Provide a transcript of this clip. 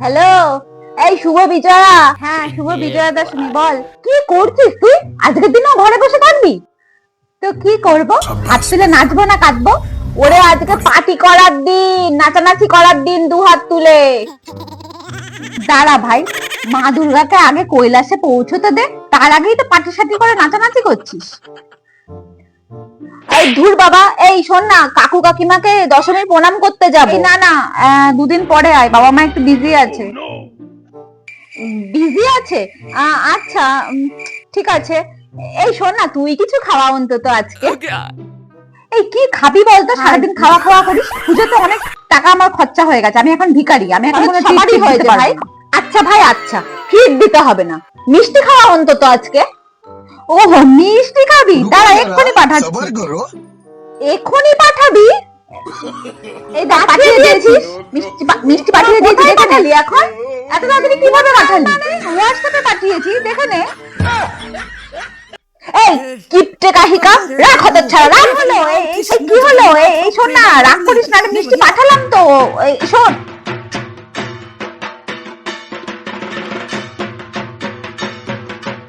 Hello, এই শুভ বিজয়া। হ্যাঁ, শুভ বিজয়া দশমী। বল, কি করছিস তুই? আজকের দিনও ঘরে বসে থাকবি? তো কি করব? হাত তুলে নাচবো না কাঁদবো? ওরে আজকে পার্টি করার দিন, নাচানাচি করার দিন, দু হাত তুলে। দাঁড়া ভাই, মা দুর্গাকে আগে কৈলাসে পৌঁছতে দে, তার আগেই তো পার্টি সার্টি করে নাচানাচি করছিস। এই ধুর বাবা, এই শোন না, কাকু কাকিমাকে দশমীর প্রণাম করতে যাবো। না না, দুদিন পরে আয়, বাবা মা একটু বিজি আছে। বিজি আছে? আচ্ছা, ঠিক আছে। এই শোন না, তুই কিছু খাওয়া অন্তত আজকে। এই কি খাবি বলতো? সারাদিন খাওয়া খাওয়া করিস। পুজোতে অনেক টাকা আমার খরচা হয়ে গেছে, আমি এখন ভিখারি, আমি এখন সবারই হয়েছে ভাই। আচ্ছা ভাই, আচ্ছা, ট্রিট দিতে হবে না, মিষ্টি খাওয়া অন্তত আজকে। ওহো, মিষ্টি খাবি? দাঁড়া, এক্ষুনি পাঠাচ্ছি। এক্ষুনি পাঠাবি? এই দেখ, পাঠিয়ে দিয়েছিস। মিষ্টি পাঠিয়ে দিয়েছি, দেখে নিলি। এখন এত তাড়াতাড়ি কিভাবে পাঠালি? হোয়াটসঅ্যাপে পাঠিয়েছি, দেখে নে। এই কিপটে কাহিকা, রাখ হতে ছাড়া, রাখ। হলো এই কি হলো? এই শোন না, রাগ করিস না, মিষ্টি পাঠালাম তো। এই শোন,